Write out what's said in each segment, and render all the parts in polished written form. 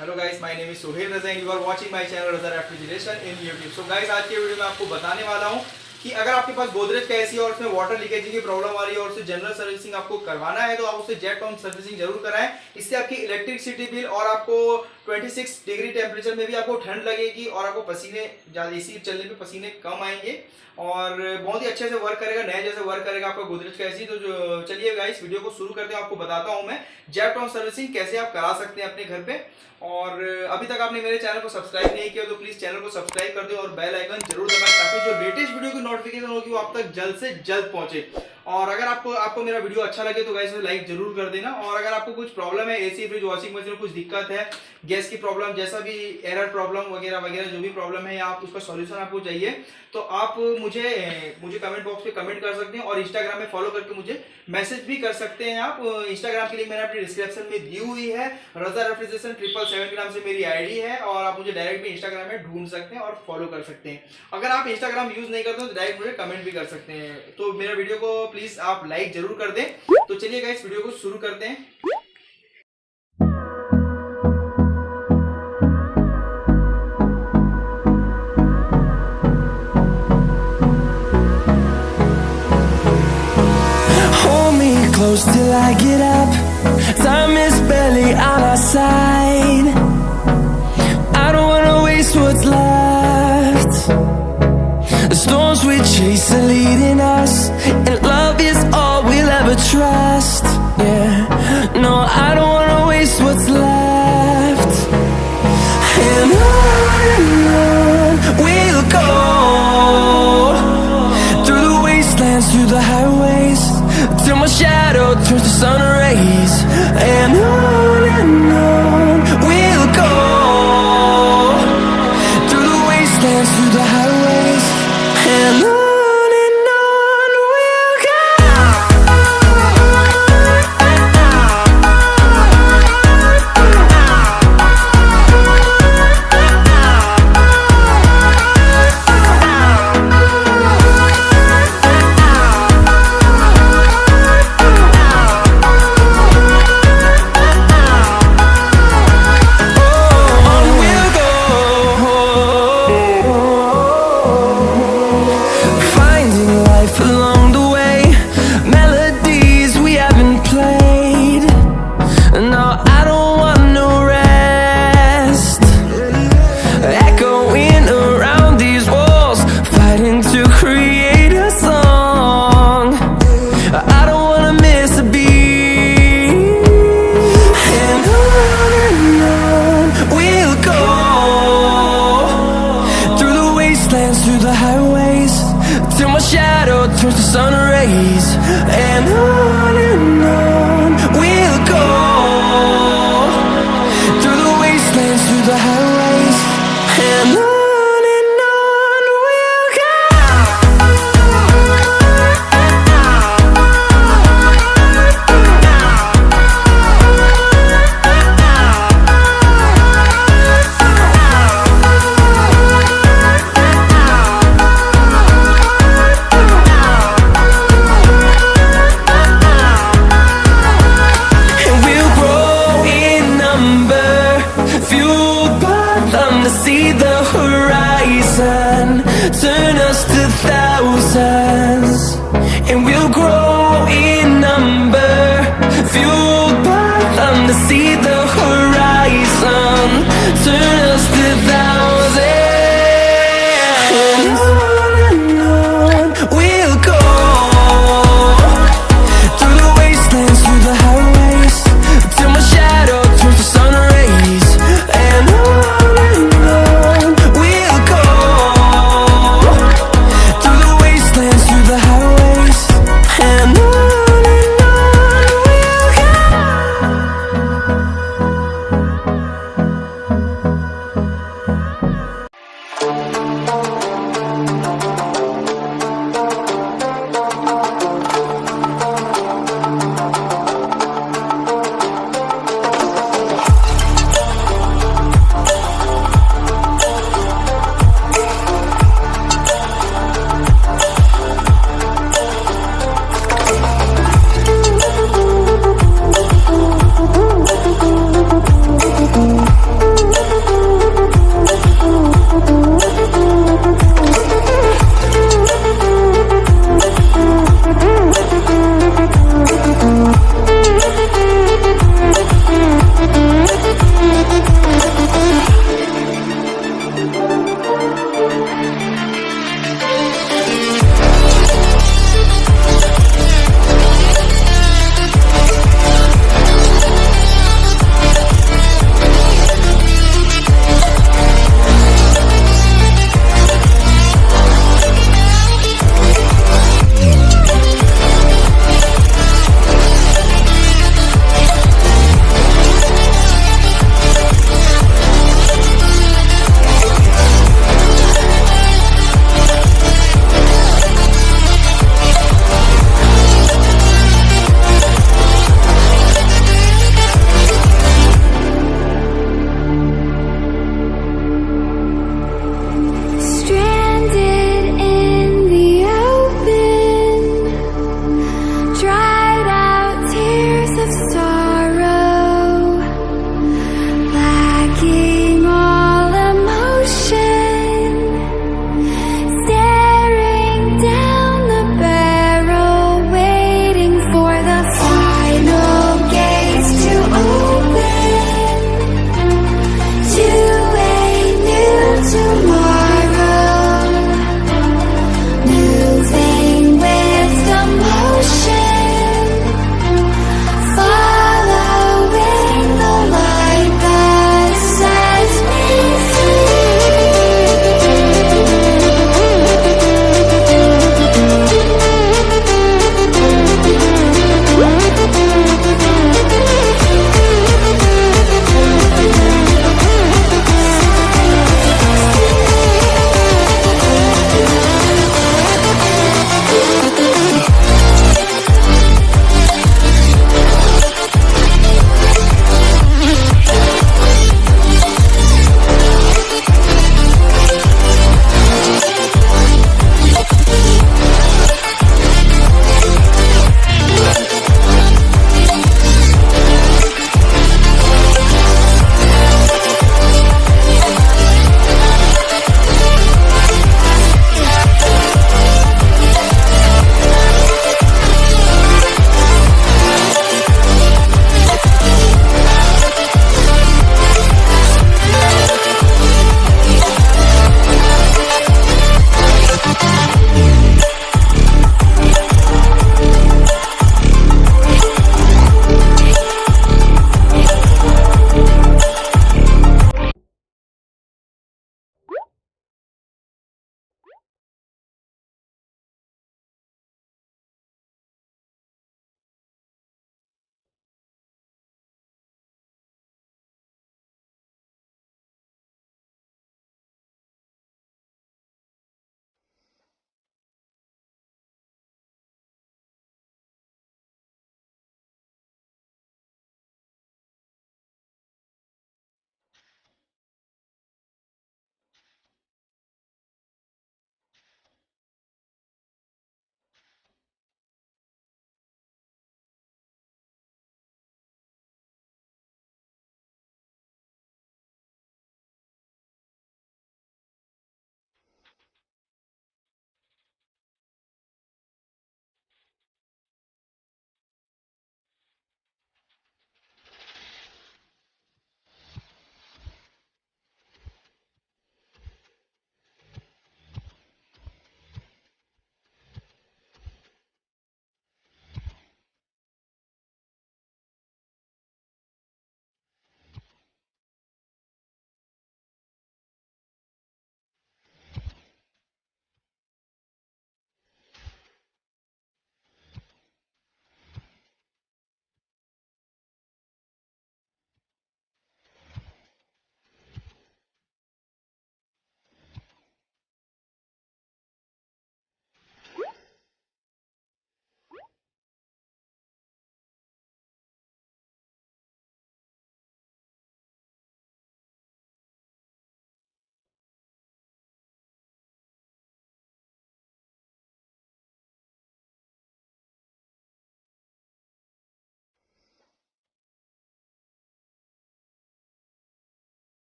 Hello guys, my name is Sohail Raza and you are watching my channel Raza refrigeration in YouTube. So guys, आज के video में आपको बताने वाला हूं कि अगर आपके पास गोदरेज का एसी और उसमें वाटर लीकेज की प्रॉब्लम आ रही है और उसे जनरल सर्विसिंग आपको करवाना है तो आप उसे जेट ऑन सर्विसिंग जरूर कराएं। इससे आपकी इलेक्ट्रिसिटी बिल और आपको 26 डिग्री टेम्परेचर में भी आपको ठंड लगेगी और आपको पसीने ज़्यादा एसी चलने पे पसीने कम आएंगे और बहुत ही अच्छे से वर्क करेगा, नए जैसे वर्क करेगा आपका गोदरेज का एसी। तो चलिए गाइस, वीडियो को शुरू करते हैं। आपको बताता हूं मैं जेट ऑन सर्विसिंग कैसे आप करा सकते हैं अपने घर पे। और अभी तक आपने मेरे चैनल को सब्सक्राइब नहीं किया तो प्लीज चैनल को सब्सक्राइब कर दो और बेल आइकन जरूर दबाएं ताकि जो लेटेस्ट वीडियो की नोटिफिकेशन होगी वो आप तक जल्द से जल्द पहुंचे। और अगर आपको मेरा वीडियो अच्छा लगे तो गाइस लाइक जरूर कर देना। और अगर आपको कुछ प्रॉब्लम है, एसी, फ्रिज, वॉशिंग मशीन में कुछ दिक्कत है, गैस की प्रॉब्लम, जैसा भी एरर प्रॉब्लम वगैरह वगैरह जो भी प्रॉब्लम है, आप उसका सॉल्यूशन आपको चाहिए तो आप मुझे कमेंट बॉक्स पे कमेंट कर सकते हैं और इंस्टाग्राम में फॉलो करके मुझे मैसेज भी कर सकते हैं। आप इंस्टाग्राम की लिंक मैंने अपनी डिस्क्रिप्शन में दी हुई है। रजा रेफ्रिजरेशन 777 के नाम से मेरी आईडी है और आप मुझे डायरेक्ट भी इंस्टाग्राम में ढूंढ सकते हैं और फॉलो कर सकते हैं। अगर आप इंस्टाग्राम यूज नहीं करते तो डायरेक्ट मुझे कमेंट भी कर सकते हैं। तो मेरा वीडियो को प्लीज आप लाइक जरूर कर दें। तो चलिए गाइस, वीडियो को शुरू करते हैं। Close till I get up. Time is barely on our side. I don't wanna waste what's left. The storms we chase are leading us, and love is all we'll ever trust. Yeah, no, I don't wanna waste what's left. And on we'll go, through the wastelands, through the highways, till my shadow turns to sun rays. And on we'll go, through the wastelands, through the highways. And on we'll go. Through the highways, till my shadow turns to sun rays. And on we'll go, through the wastelands, through the highways. And on we'll go. See the horizon, turn us to thousands, and we'll grow in number, fueled by them to see the horizon, turn us to thousands. And on we'll go, through the wastelands, through the highways, till my shadow turns to sun rays. And we'll go, through the wastelands, through the highways. And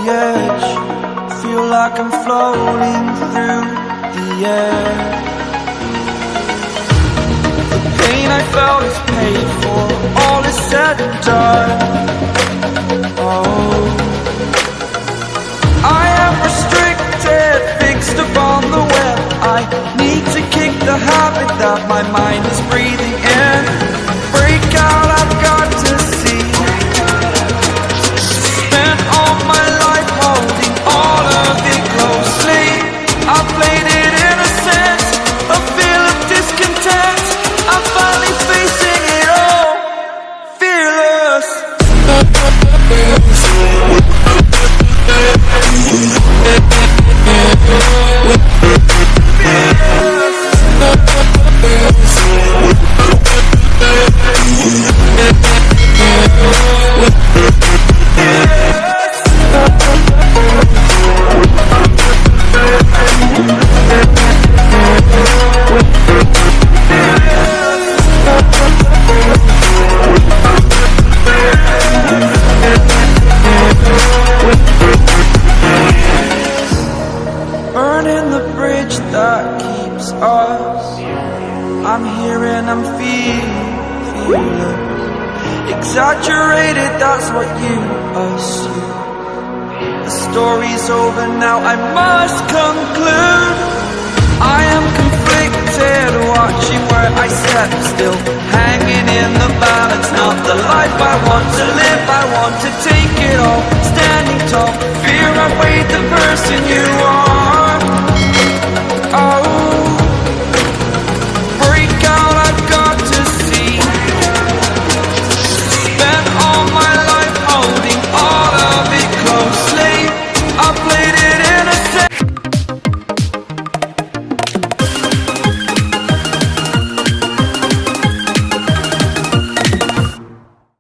edge, feel like I'm floating through the air. The pain I felt is paid for, all is said and done. Oh, I am restricted, fixed upon the web. I need to kick the habit that my mind is breathing in. Break out, I've got to see. Spent all my life holding all of it closely. I played it innocent, a feel of discontent. I'm finally facing it all, fearless. Burning the bridge that keeps us. I'm here and I'm feeling exaggerated, that's what you assume. The story's over now, I must conclude. I am conflicted, watching where I step still, hanging in the balance. Not the life I want to live, I want to take it all. Standing tall, fear I weighed the person you